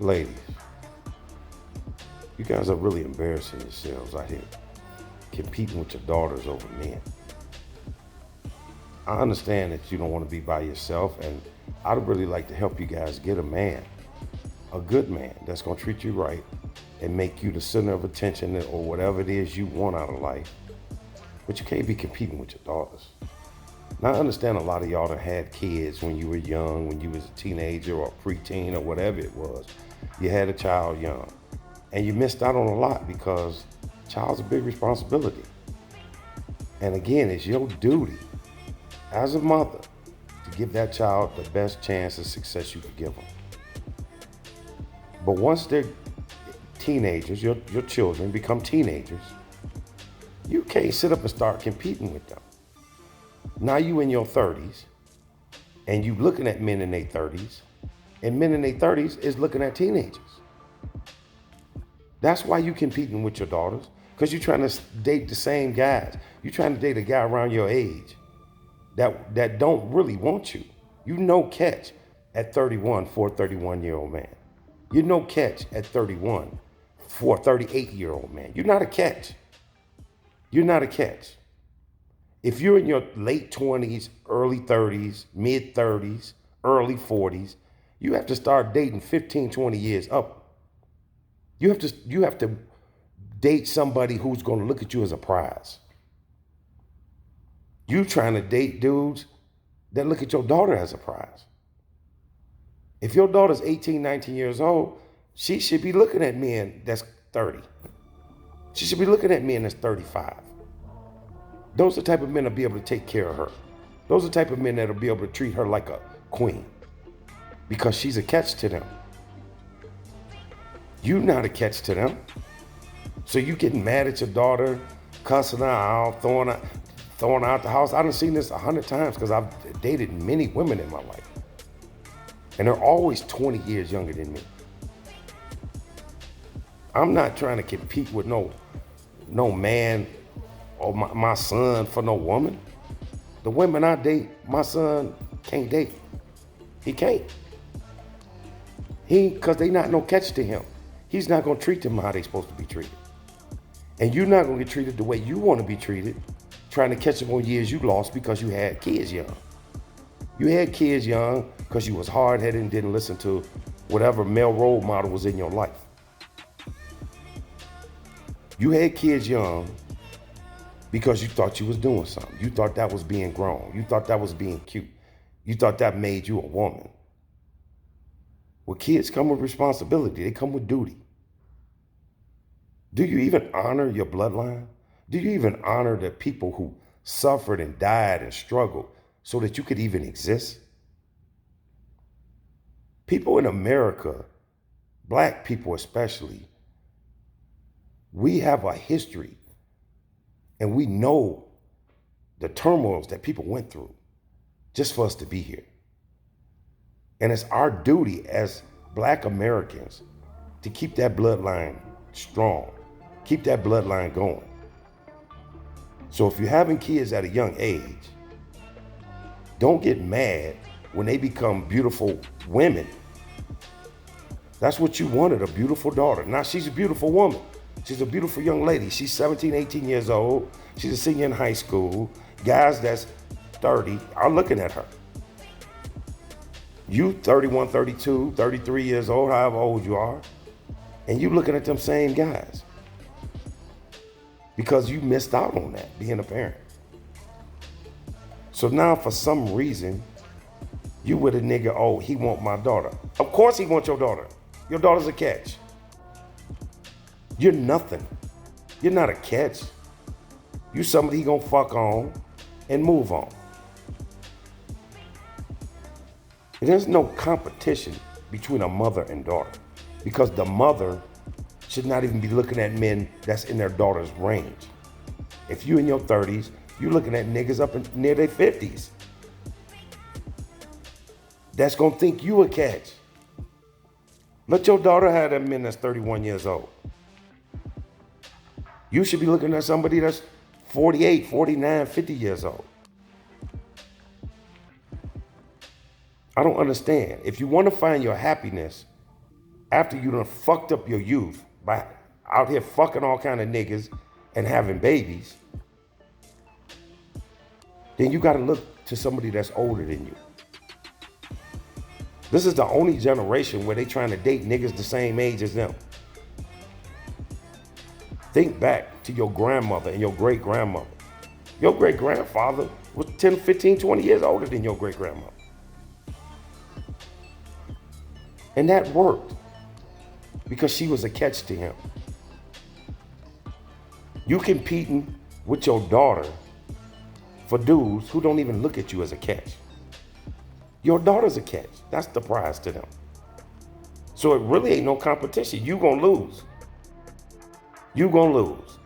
Ladies, you guys are really embarrassing yourselves out here competing with your daughters over men. I understand that you don't want to be by yourself, and I'd really like to help you guys get a man, a good man that's going to treat you right and make you the center of attention or whatever it is you want out of life. But you can't be competing with your daughters. Now, I understand a lot of y'all that had kids when you were young, when you was a teenager or a preteen or whatever it was. You had a child young, and you missed out on a lot because child's a big responsibility. And again, it's your duty as a mother to give that child the best chance of success you could give them. But once they're teenagers, your children become teenagers, you can't sit up and start competing with them. Now you in your 30s, and you looking at men in their 30s, and men in their 30s is looking at teenagers. That's why you competing with your daughters, because you're trying to date the same guys. You're trying to date a guy around your age that don't really want you. You know catch at 31 for a 31-year-old man. You know catch at 31 for a 38-year-old man. You're not a catch. You're not a catch. If you're in your late 20s, early 30s, mid 30s, early 40s, you have to start dating 15, 20 years up. You have to date somebody who's going to look at you as a prize. You trying to date dudes that look at your daughter as a prize. If your daughter's 18, 19 years old, she should be looking at men that's 30. She should be looking at men that's 35. Those are the type of men that'll be able to take care of her. Those are the type of men that'll be able to treat her like a queen because she's a catch to them. You're not a catch to them. So you getting mad at your daughter, cussing her out, throwing her out the house. I done seen this 100 times because I've dated many women in my life. And they're always 20 years younger than me. I'm not trying to compete with no man or my son for no woman. The women I date, my son can't date. He can't. Because they not no catch to him. He's not gonna treat them how they supposed to be treated. And you're not gonna get treated the way you wanna be treated, trying to catch up on years you lost because you had kids young. You had kids young because you was hard-headed and didn't listen to whatever male role model was in your life. You had kids young because you thought you was doing something. You thought that was being grown. You thought that was being cute. You thought that made you a woman. Well, kids come with responsibility. They come with duty. Do you even honor your bloodline? Do you even honor the people who suffered and died and struggled so that you could even exist? People in America, black people especially, we have a history and we know the turmoils that people went through just for us to be here. And it's our duty as black Americans to keep that bloodline strong, keep that bloodline going. So if you're having kids at a young age, don't get mad when they become beautiful women. That's what you wanted, a beautiful daughter. Now she's a beautiful woman. She's a beautiful young lady. She's 17, 18 years old. She's a senior in high school. Guys that's 30 are looking at her. You 31, 32, 33 years old, however old you are, and you looking at them same guys because you missed out on that, being a parent. So now for some reason, you with a nigga, oh, he want my daughter. Of course he wants your daughter. Your daughter's a catch. You're nothing. You're not a catch. You somebody he gonna fuck on and move on. There's no competition between a mother and daughter because the mother should not even be looking at men that's in their daughter's range. If you in your 30s, you looking at niggas up near their 50s. That's gonna think you a catch. Let your daughter have that man that's 31 years old. You should be looking at somebody that's 48, 49, 50 years old. I don't understand. If you want to find your happiness, after you done fucked up your youth by out here fucking all kind of niggas and having babies, then you gotta look to somebody that's older than you. This is the only generation where they trying to date niggas the same age as them. Think back to your grandmother and your great grandmother. Your great grandfather was 10, 15, 20 years older than your great grandmother. And that worked because she was a catch to him. You competing with your daughter for dudes who don't even look at you as a catch. Your daughter's a catch. That's the prize to them. So it really ain't no competition. You gonna lose. You gonna lose.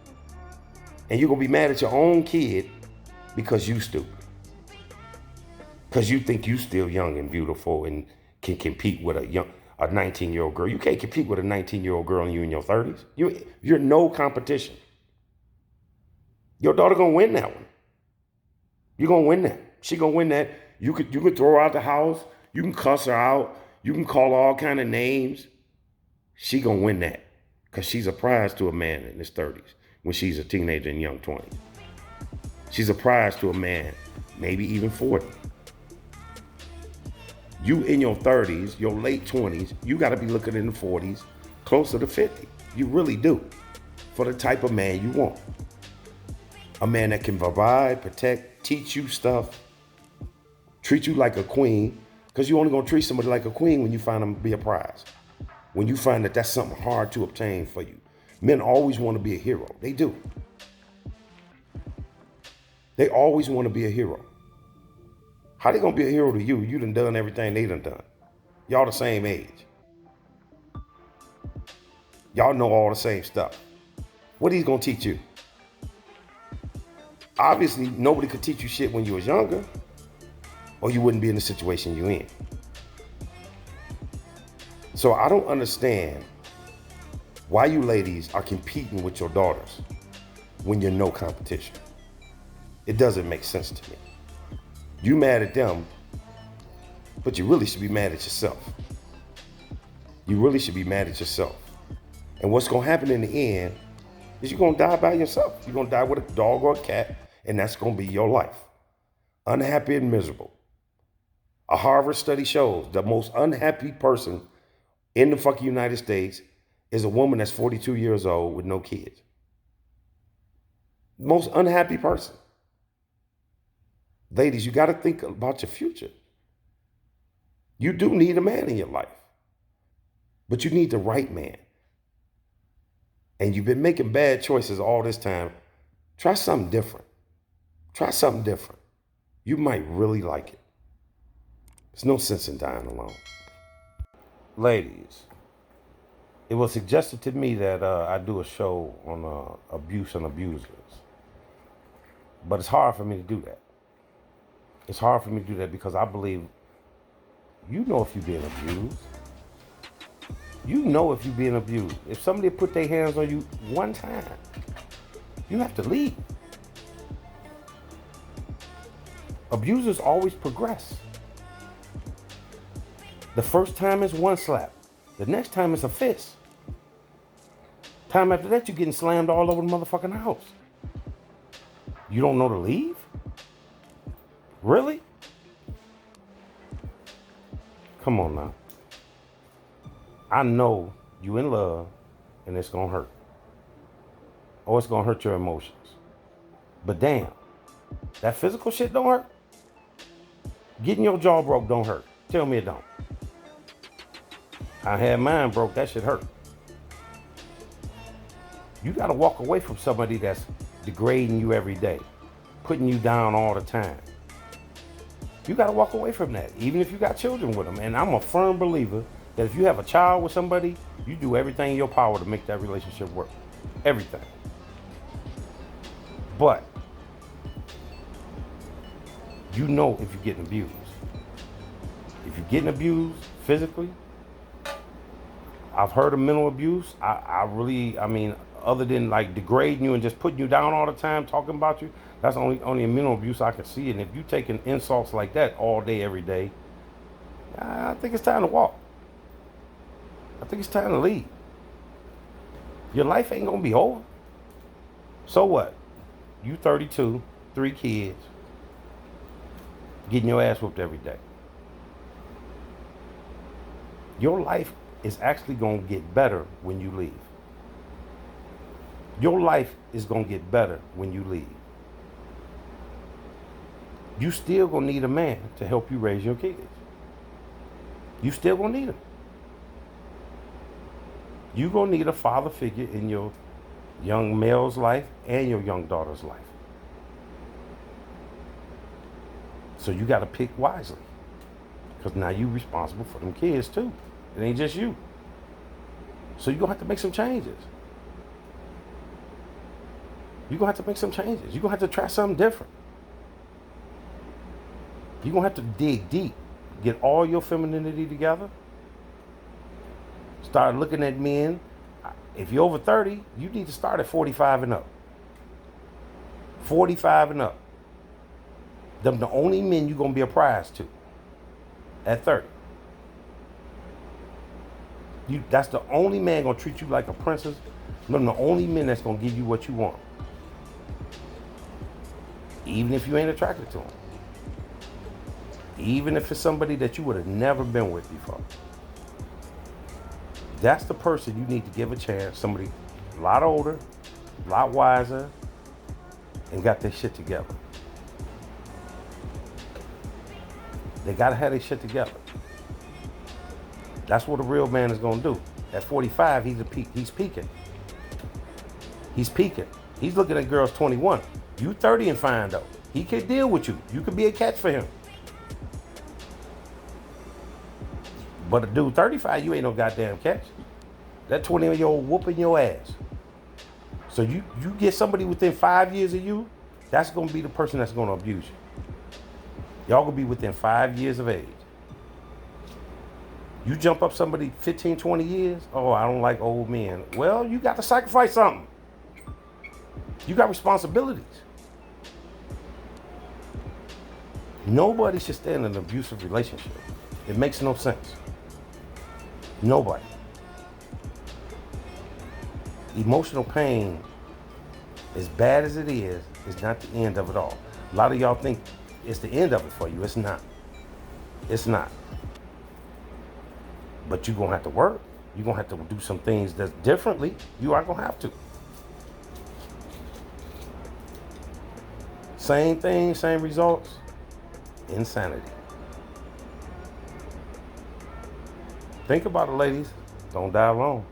And you gonna be mad at your own kid because you stupid. Because you think you still young and beautiful and can compete with a 19-year-old girl. You can't compete with a 19-year-old girl and you in your 30s. You're no competition. Your daughter gonna win that one. You're gonna win that. She gonna win that. You could throw her out the house. You can cuss her out. You can call her all kind of names. She gonna win that because she's a prize to a man in his 30s when she's a teenager in young 20s. She's a prize to a man, maybe even 40. You in your 30s, your late 20s, you gotta be looking in the 40s, closer to 50. You really do, for the type of man you want. A man that can provide, protect, teach you stuff, treat you like a queen, because you're only gonna treat somebody like a queen when you find them to be a prize. When you find that that's something hard to obtain for you. Men always want to be a hero. They do. They always want to be a hero. How they gonna be a hero to you? You done everything they done. Y'all the same age. Y'all know all the same stuff. What he's gonna teach you? Obviously, nobody could teach you shit when you was younger, or you wouldn't be in the situation you in. So I don't understand why you ladies are competing with your daughters when you're no competition. It doesn't make sense to me. You mad at them, but you really should be mad at yourself. You really should be mad at yourself. And what's gonna happen in the end is you're gonna die by yourself. You're gonna die with a dog or a cat, and that's gonna be your life. Unhappy and miserable. A Harvard study shows the most unhappy person in the fucking United States is a woman that's 42 years old with no kids. Most unhappy person. Ladies, you got to think about your future. You do need a man in your life, but you need the right man. And you've been making bad choices all this time. Try something different. Try something different. You might really like it. There's no sense in dying alone. Ladies, it was suggested to me that I do a show on abuse and abusers. But it's hard for me to do that. It's hard for me to do that because I believe you know if you're being abused. You know if you're being abused. If somebody put their hands on you one time, you have to leave. Abusers always progress. The first time is one slap. The next time is a fist. Time after that, you're getting slammed all over the motherfucking house. You don't know to leave? Really? Come on now. I know you in love and it's gonna hurt. Or it's gonna hurt your emotions. But damn, that physical shit don't hurt? Getting your jaw broke don't hurt. Tell me it don't. I had mine broke, that shit hurt. You gotta walk away from somebody that's degrading you every day, putting you down all the time. You gotta walk away from that, even if you got children with them. And I'm a firm believer that if you have a child with somebody, you do everything in your power to make that relationship work. Everything. But you know if you're getting abused. If you're getting abused physically, I've heard of mental abuse. I mean, other than like degrading you and just putting you down all the time, talking about you, that's only a mental abuse I can see. And if you're taking insults like that all day, every day, I think it's time to walk. I think it's time to leave. Your life ain't gonna be over. So what? You 32, 3 kids, getting your ass whooped every day. Your life is actually gonna get better when you leave. Your life is gonna get better when you leave. You still gonna need a man to help you raise your kids. You still gonna need him. You gonna need a father figure in your young male's life and your young daughter's life. So you gotta pick wisely. Because now you responsible for them kids too. It ain't just you. So you're gonna have to make some changes. You're gonna have to make some changes. You're gonna have to try something different. You're gonna have to dig deep. Get all your femininity together. Start looking at men. If you're over 30, you need to start at 45 and up. 45 and up. Them the only men you're gonna be a prize to. At 30. That's the only man gonna treat you like a princess. Them the only men that's gonna give you what you want. Even if you ain't attracted to them. Even if it's somebody that you would have never been with before. That's the person you need to give a chance. Somebody a lot older, a lot wiser, and got their shit together. They gotta have their shit together. That's what a real man is gonna do. At 45, he's peaking. He's peaking. He's looking at girls 21. You 30 and fine though. He could deal with you. You could be a catch for him. But a dude 35, you ain't no goddamn catch. That 20-year-old whooping your ass. So you get somebody within 5 years of you, that's gonna be the person that's gonna abuse you. Y'all gonna be within 5 years of age. You jump up somebody 15, 20 years, oh, I don't like old men. Well, you got to sacrifice something. You got responsibilities. Nobody should stay in an abusive relationship. It makes no sense. Nobody. Emotional pain, as bad as it is not the end of it all. A lot of y'all think it's the end of it for you. It's not. It's not. But you're going to have to work. You're going to have to do some things that's differently. You are going to have to. Same thing, same results. Insanity. Think about it, ladies. Don't die alone.